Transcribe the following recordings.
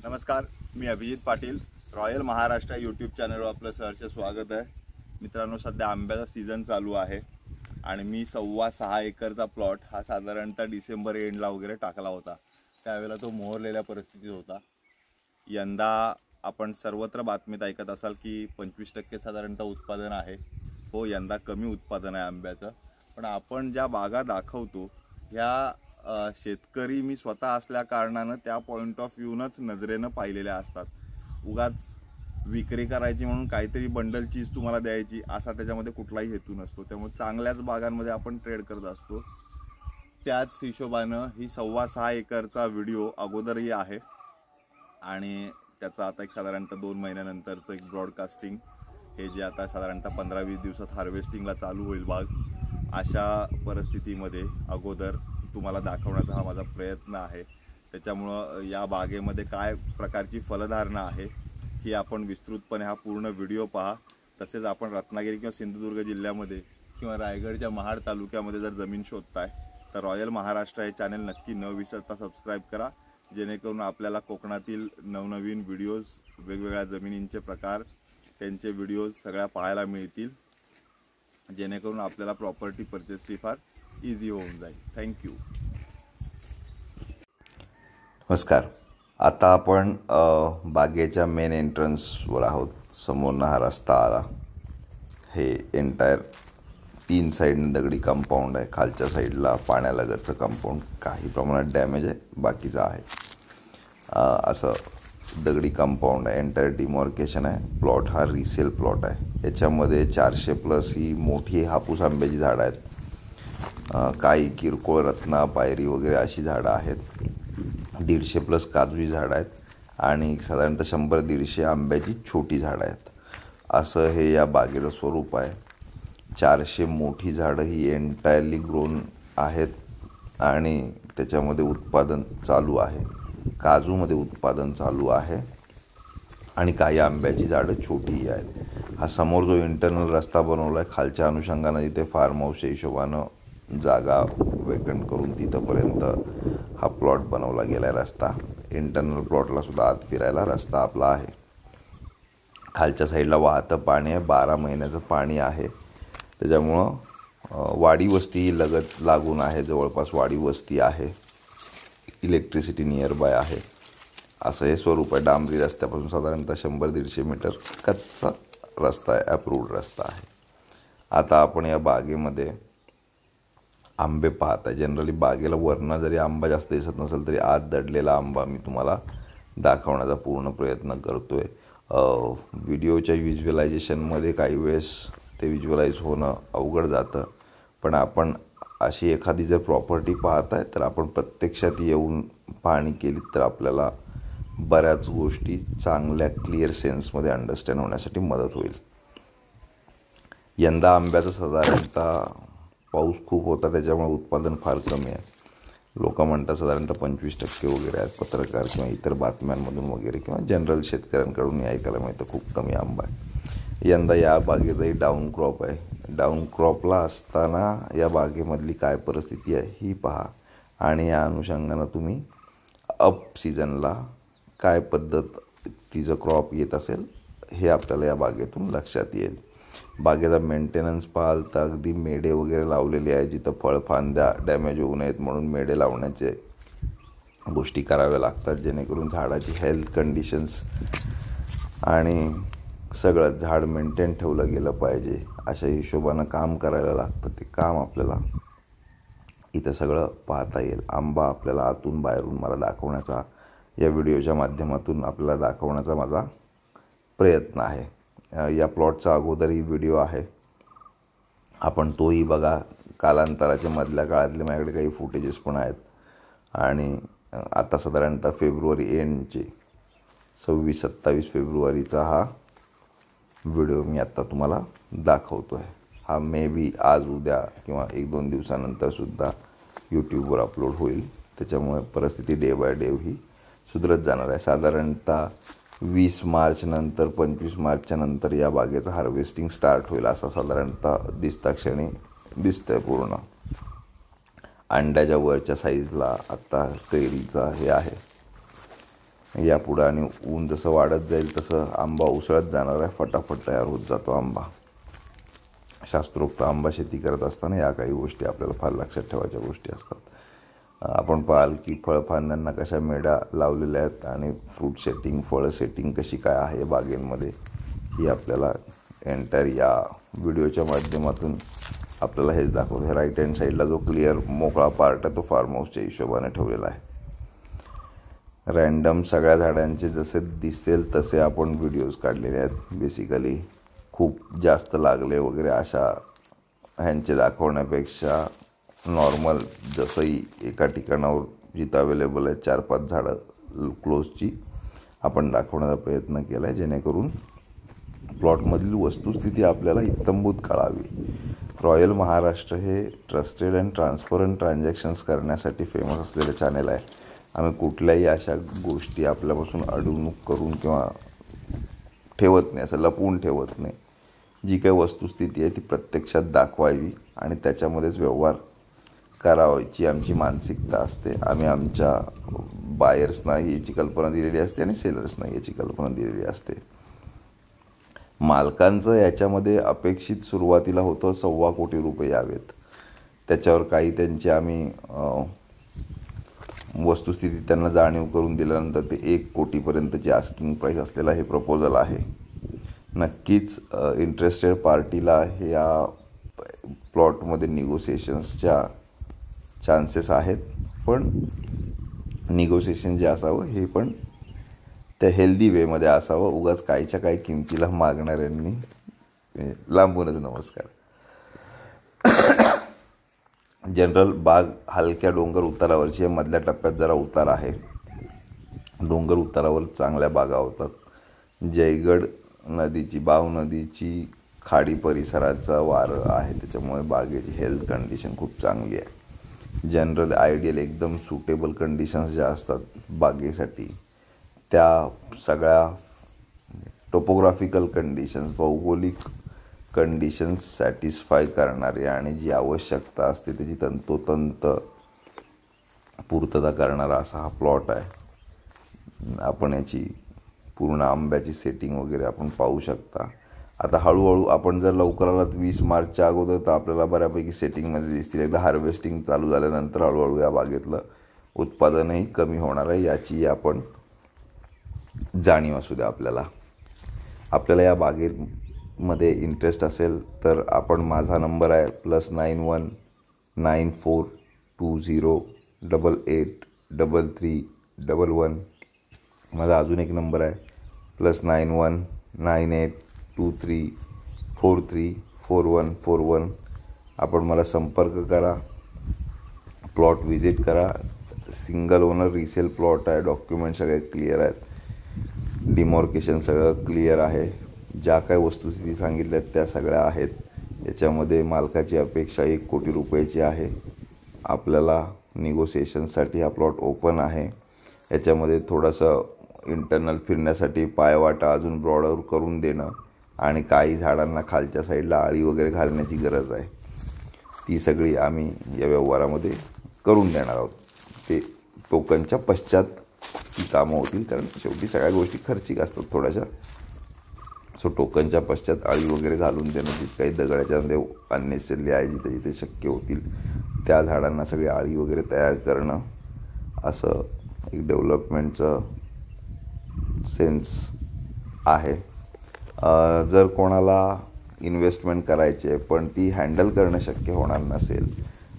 नमस्कार, मी Abhijit Patil. Royal Maharashtra YouTube चॅनलवर आपलं सहर्ष स्वागत आहे. मित्रांनो, सध्या आंब्याचा सीझन चालू आहे आणि मी 6.25 एकरचा प्लॉट हा साधारणतः डिसेंबर एंडला वगैरे टाकला होता. त्यावेळेला तो मोहरलेल्या परिस्थितीत होता. यंदा आपण सर्वत्र बातमीत ऐकत असाल की 25% साधारणतः उत्पादन आहे. हो, यंदा कमी उत्पादन आहे आंब्याचं, पण आपण ज्या बागा दाखवतो ह्या शेतकरी मी स्वतः असल्या कारणानं त्या पॉईंट ऑफ व्ह्यूनच नजरेनं पाहिलेल्या असतात. उगाच विक्री करायची म्हणून काहीतरी बंडल चीज तुम्हाला द्यायची असा त्याच्यामध्ये कुठलाही हेतू नसतो. त्यामुळे चांगल्याच बागांमध्ये आपण ट्रेड करत असतो. त्याच हिशोबानं ही 6.25 एकरचा व्हिडिओ अगोदरही आहे आणि त्याचा आता एक साधारणतः 2 महिन्यानंतरचं एक ब्रॉडकास्टिंग हे जे आता साधारणतः 15-20 दिवसात हार्वेस्टिंगला चालू होईल बाग. अशा परिस्थितीमध्ये अगोदर तुम्हाला दाखवण्याचा हा माझा प्रयत्न आहे. त्याच्यामुळं या बागेमध्ये काय प्रकारची फलधारणा आहे ही आपण विस्तृतपणे हा पूर्ण व्हिडिओ पहा. तसेच आपण रत्नागिरी किंवा सिंधुदुर्ग जिल्ह्यामध्ये किंवा रायगडच्या महाड तालुक्यामध्ये जर जमीन शोधताय तर रॉयल महाराष्ट्र हे चॅनल नक्की न विसरता सबस्क्राईब करा, जेणेकरून आपल्याला कोकणातील नवनवीन व्हिडिओज, वेगवेगळ्या जमिनींचे प्रकार, त्यांचे व्हिडिओज सगळ्या पाहायला मिळतील, जेणेकरून आपल्याला प्रॉपर्टी परचेसची फार इझी होऊन जाईल. थँक्यू. नमस्कार. आता आपण बागेच्या मेन एंट्रन्सवर आहोत. समोरनं हा रस्ता आला. हे एंटायर 3 साईडने दगडी कंपाऊंड आहे. खालच्या साईडला पाण्यालगतचं कंपाऊंड काही प्रमाणात डॅमेज आहे, बाकीचं आहे. असं दगडी कंपाऊंड आहे. एंटायर डिमॉर्केशन आहे. प्लॉट हा रिसेल प्लॉट आहे. याच्यामध्ये 400+ ही मोठी हापूस आंब्याची झाडं आहेत. काही किरकोळ रत्ना, पायरी वगैरे अशी झाडं आहेत. 150+ काजूची झाडं आहेत आणि साधारणतः 100-150 आंब्याची छोटी झाडं आहेत. असं हे या बागेचं स्वरूप आहे. 400 मोठी झाडं ही एंटायरली ग्रोन आहेत आणि त्याच्यामध्ये उत्पादन चालू आहे. काजूमध्ये उत्पादन चालू आहे आणि काही आंब्याची झाडं छोटीही आहेत. हा समोर जो इंटरनल रस्ता बनवला आहे, खालच्या अनुषंगानं तिथे फार्म हाऊसच्या हिशोबानं जागा वेकंट करून तिथंपर्यंत हा प्लॉट बनवला गेला आहे. रस्ता इंटरनल प्लॉटला सुद्धा आत फिरायला रस्ता आपला आहे. खालच्या साईडला वाहतं पाणी आहे. 12 महिन्याचं पाणी आहे. त्याच्यामुळं वाडी वस्ती लागून आहे. जवळपास वाडी वस्ती आहे. इलेक्ट्रिसिटी नियर बाय आहे. असं हे स्वरूप आहे. डांबरी रस्त्यापासून साधारणतः 100-150 मीटर कच्चा रस्ता आहे. अप्रूव्ड रस्ता आहे. आता आपण या बागेमध्ये आंबे पाहत आहे. जनरली बागेला वरनं जरी आंबा जास्त दिसत नसेल तरी आत दडलेला आंबा मी तुम्हाला दाखवण्याचा पूर्ण प्रयत्न करतो आहे. व्हिडिओच्या व्हिज्युअलायझेशनमध्ये काही वेळेस ते व्हिज्युअलाइज होणं अवघड जातं, पण आपण अशी एखादी जर प्रॉपर्टी पाहत आहे तर आपण प्रत्यक्षात येऊन पाहणी केली तर आपल्याला बऱ्याच गोष्टी चांगल्या क्लिअर सेन्समध्ये अंडरस्टँड होण्यासाठी मदत होईल. यंदा आंब्याचं साधारणतः पाऊस खूप होता, त्याच्यामुळे उत्पादन फार कमी आहे. लोक म्हणतात साधारणतः 25% वगैरे आहेत. पत्रकार किंवा इतर बातम्यांमधून वगैरे किंवा जनरल शेतकऱ्यांकडून ऐकायला मिळतं खूप कमी आंबा आहे. यंदा या बागेचाही डाऊन क्रॉप आहे. डाऊन क्रॉपला असताना या बागेमधली काय परिस्थिती आहे ही पहा आणि या अनुषंगानं तुम्ही अप सीझनला काय पद्धत तिचं क्रॉप येत असेल हे आपल्याला या बागेतून लक्षात येईल. बागेचा मेंटेनन्स पाहाल तर अगदी मेढे वगैरे लावलेले आहे. जिथं फळफांद्या डॅमेज होऊ नयेत म्हणून मेढे लावण्याचे गोष्टी कराव्या लागतात, जेणेकरून झाडाची हेल्थ कंडिशन्स आणि सगळं झाड मेंटेन ठेवलं गेलं पाहिजे अशा हिशोबानं काम करायला लागतं. ते काम आपल्याला इथं सगळं पाहता येईल. आंबा आपल्याला आतून बाहेरून मला दाखवण्याचा, या व्हिडिओच्या माध्यमातून आपल्याला दाखवण्याचा माझा प्रयत्न आहे. या प्लॉटचा अगोदरही व्हिडिओ आहे, आपण तोही बघा. कालांतराचे मधल्या काळातले माझ्याकडे काही फुटेजेस पण आहेत आणि आता साधारणतः फेब्रुवारी एंडचे 26-27 फेब्रुवारीचा हा व्हिडिओ मी आत्ता तुम्हाला दाखवतो आहे. हा मे बी आज उद्या किंवा 1-2 दिवसानंतरसुद्धा यूट्यूबवर अपलोड होईल. त्याच्यामुळे परिस्थिती डे बाय डे ही सुधरत जाणार आहे. साधारणतः 20 मार्च नंतर 25 मार्चच्या नंतर या बागेचं हार्वेस्टिंग स्टार्ट होईल असं साधारणतः दिसता क्षणी दिसतंय. पूर्ण अंड्याच्या वरच्या साईजला आता कैरीचा हे आहे. यापुढं आणि ऊन जसं वाढत जाईल तसं आंबा उसळत जाणार आहे, फटाफट तयार होत जातो आंबा. शास्त्रोक्त आंबा शेती करत असताना या काही गोष्टी आपल्याला फार लक्षात ठेवायच्या गोष्टी असतात. आपण पाहाल की फळफांद्यांना कशा मेढा लावलेल्या आहेत आणि फ्रूट सेटिंग, फळं सेटिंग कशी काय आहे बागेंमध्ये, ही आपल्याला एंटायर या व्हिडिओच्या माध्यमातून आपल्याला हेच दाखवतो. हे राईट हँड साईडला जो क्लिअर मोकळा पार्ट आहे तो फार्म हाऊसच्या हिशोबाने ठेवलेला आहे. रँडम सगळ्या झाडांचे जसे दिसेल तसे आपण व्हिडिओज काढलेले आहेत. बेसिकली खूप जास्त लागले वगैरे अशा ह्यांचे दाखवण्यापेक्षा नॉर्मल जसंही एका ठिकाणावर जिथं अवेलेबल आहे 4-5 झाडं क्लोजची आपण दाखवण्याचा प्रयत्न केला आहे, जेणेकरून प्लॉटमधील वस्तुस्थिती आपल्याला इत्तंभूत कळावी. रॉयल महाराष्ट्र हे ट्रस्टेड अँड ट्रान्सपरंट ट्रान्झॅक्शन्स करण्यासाठी फेमस असलेलं चॅनल आहे. आम्ही कुठल्याही अशा गोष्टी आपल्यापासून अडवणूक करून किंवा ठेवत नाही, असं लपवून ठेवत नाही. जी काही वस्तुस्थिती आहे ती प्रत्यक्षात दाखवावी आणि त्याच्यामध्येच व्यवहार करावायची आमची मानसिकता असते. आम्ही आमच्या बायर्सनाही याची कल्पना दिलेली असते आणि सेलर्सनाही याची कल्पना दिलेली असते. मालकांचं याच्यामध्ये अपेक्षित सुरुवातीला होतं 1.25 कोटी रुपये यावेत. त्याच्यावर काही त्यांची आम्ही वस्तुस्थिती त्यांना जाणीव करून दिल्यानंतर ते 1 कोटीपर्यंतची आस्किंग प्राईस असलेला हे प्रपोजल आहे. नक्कीच इंटरेस्टेड पार्टीला ह्या प्लॉटमध्ये निगोसिएशन्सच्या चान्सेस आहेत, पण निगोसिएशन जे असावं हे पण त्या हेल्दी वेमध्ये असावं. उगाच काहीच्या काही किमतीला मागणाऱ्यांनी लांबूनच नमस्कार. जनरल बाग हलक्या डोंगर उतारावरची आहे. मधल्या टप्प्यात जरा उतार आहे. डोंगर उतारावर चांगल्या बागा होतात. जयगड नदीची, बाव नदीची खाडी परिसराचा वारं आहे, त्याच्यामुळे बागेची हेल्थ कंडिशन खूप चांगली आहे. जनरल आयडियल एकदम सुटेबल कंडिशन्स ज्या असतात बागेसाठी त्या सगळ्या टोपोग्राफिकल कंडिशन्स, भौगोलिक कंडिशन्स सॅटिस्फाय करणारी आणि जी आवश्यकता असते त्याची तंतोतंत पूर्तता करणारा असा हा प्लॉट आहे. आपण याची पूर्ण आंब्याची सेटिंग वगैरे आपण पाहू शकता. आता हळूहळू आपण जर लवकर आलात 20 मार्चच्या अगोदर तर आपल्याला बऱ्यापैकी सेटिंगमध्ये दिसतील. एकदा हार्वेस्टिंग चालू झाल्यानंतर हळूहळू या बागेतलं उत्पादनही कमी होणार आहे, याची आपण जाणीव असू द्या आपल्याला. आपल्याला या बागेमध्ये इंटरेस्ट असेल तर आपण, माझा नंबर आहे +91 9420 883311. माझा अजून एक नंबर आहे +91 9823434141. आपण मला संपर्क करा, प्लॉट व्हिजिट करा. सिंगल ओनर रिसेल प्लॉट आहे. डॉक्युमेंट सगळे क्लिअर आहेत. डिमॉर्केशन सगळं क्लिअर आहे. ज्या काही वस्तुस्थिती सांगितल्या आहेत त्या सगळ्या आहेत. याच्यामध्ये मालकाची अपेक्षा 1 कोटी रुपयाची आहे. आपल्याला निगोसिएशनसाठी हा प्लॉट ओपन आहे. याच्यामध्ये थोडंसं इंटरनल फिरण्यासाठी पायवाटा अजून ब्रॉडर करून देणं आणि काही झाडांना खालच्या साईडला आळी वगैरे घालण्याची गरज आहे. ती सगळी आम्ही या व्यवहारामध्ये करून देणार आहोत. ते टोकनच्या पश्चात ती कामं होतील, कारण शेवटी सगळ्या गोष्टी खर्चिक असतात थोड्याशा. सो टोकनच्या पश्चात आळी वगैरे घालून देणं, जी काही दगडाच्यामध्ये अननेसेसरी आहे जिथे जिथे शक्य होतील त्या झाडांना सगळी आळी वगैरे तयार करणं, असं एक डेव्हलपमेंटचं सेन्स आहे. जर कोणाला इन्व्हेस्टमेंट करायची आहे पण ती हँडल करणं शक्य होणार नसेल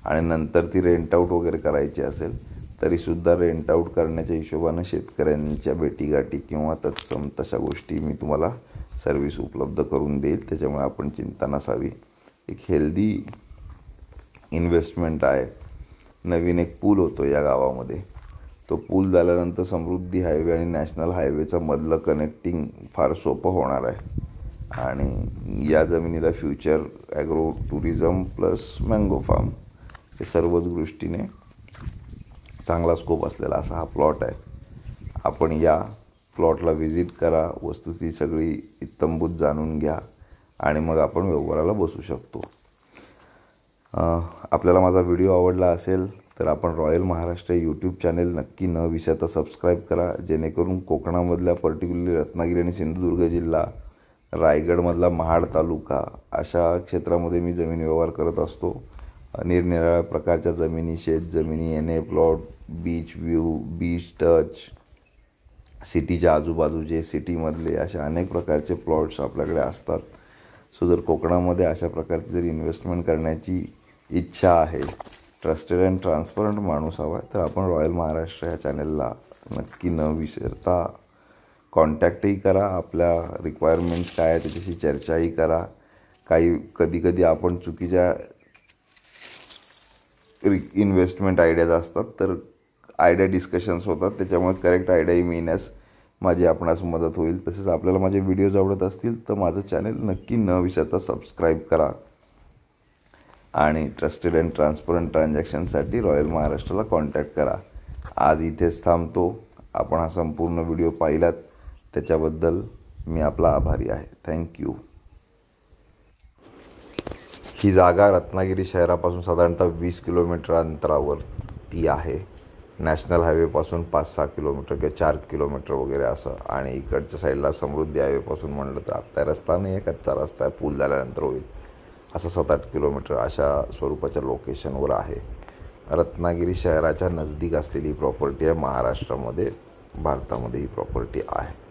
आणि नंतर ती रेंट आऊट वगैरे करायची असेल तरीसुद्धा रेंट आऊट करण्याच्या हिशोबानं शेतकऱ्यांच्या भेटीगाठी किंवा तत्सम तशा गोष्टी मी तुम्हाला सर्व्हिस उपलब्ध करून देईल. त्याच्यामुळे आपण चिंता नसावी. एक हेल्दी इन्व्हेस्टमेंट आहे. नवीन एक पूल होतो या गावामध्ये. तो पूल झाल्यानंतर समृद्धी हायवे आणि नॅशनल हायवेचं मधलं कनेक्टिंग फार सोपं होणार आहे आणि या जमिनीला future agro tourism plus mango farm हे सर्वच दृष्टीने चांगला स्कोप असलेला असा हा प्लॉट आहे. आपण या प्लॉटला व्हिजिट करा, वस्तुस्थिती सगळी इत्तंभूत जाणून घ्या आणि मग आपण व्यवहाराला बसू शकतो. आपल्याला माझा व्हिडिओ आवडला असेल तर आपण रॉयल महाराष्ट्र यूट्यूब चॅनेल नक्की न विसरता सबस्क्राईब करा, जेणेकरून कोकणामधल्या पर्टिक्युलरली रत्नागिरी आणि सिंधुदुर्ग जिल्हा, रायगडमधला महाड तालुका अशा क्षेत्रामध्ये मी जमीन व्यवहार करत असतो. निरनिराळ्या प्रकारच्या जमिनी, शेतजमिनी, N A plot, beach view, beach touch, सिटीच्या आजूबाजूचे, सिटीमधले अशा अनेक प्रकारचे प्लॉट्स आपल्याकडे असतात. सो जर कोकणामध्ये अशा प्रकारची जर इन्व्हेस्टमेंट करण्याची इच्छा आहे, ट्रस्टेड अँड ट्रान्सपरंट माणूस हवा आहे, तर आपण रॉयल महाराष्ट्र या चॅनलला नक्की न विसरता कॉन्टॅक्टही करा. आपल्या रिक्वायरमेंट्स काय आहे त्याच्याशी चर्चाही करा. कधी आपण चुकीच्या इन्व्हेस्टमेंट आयडियाज असतात, तर आयडिया डिस्कशन्स होतात, त्याच्यामुळे करेक्ट आयडियाही मिळण्यास माझी आपणास मदत होईल. तसेच आपल्याला माझे व्हिडिओज आवडत असतील तर माझं चॅनल नक्की न विसरता सबस्क्राईब करा आणि ट्रस्टेड अँड ट्रान्सपरंट ट्रान्झॅक्शनसाठी रॉयल महाराष्ट्राला कॉन्टॅक्ट करा. आज इथेच थांबतो. आपण हा संपूर्ण व्हिडिओ पाहिलात त्याच्याबद्दल मी आपला आभारी आहे. थँक्यू. ही जागा रत्नागिरी शहरापासून साधारणतः 20 किलोमीटर अंतरावर ती आहे. नॅशनल हायवेपासून 5-6 किलोमीटर किंवा 4 किलोमीटर वगैरे असं. आणि इकडच्या साईडला समृद्धी हायवेपासून म्हटलं तर आत्ता रस्ता नाही आहे, कच्चा रस्ता आहे, पूल झाल्यानंतर होईल, असं 7-8 किलोमीटर अशा स्वरूपाच्या लोकेशनवर आहे. रत्नागिरी शहराच्या नजदीक असलेली प्रॉपर्टी आहे. महाराष्ट्रामध्ये, भारतामध्ये ही प्रॉपर्टी आहे.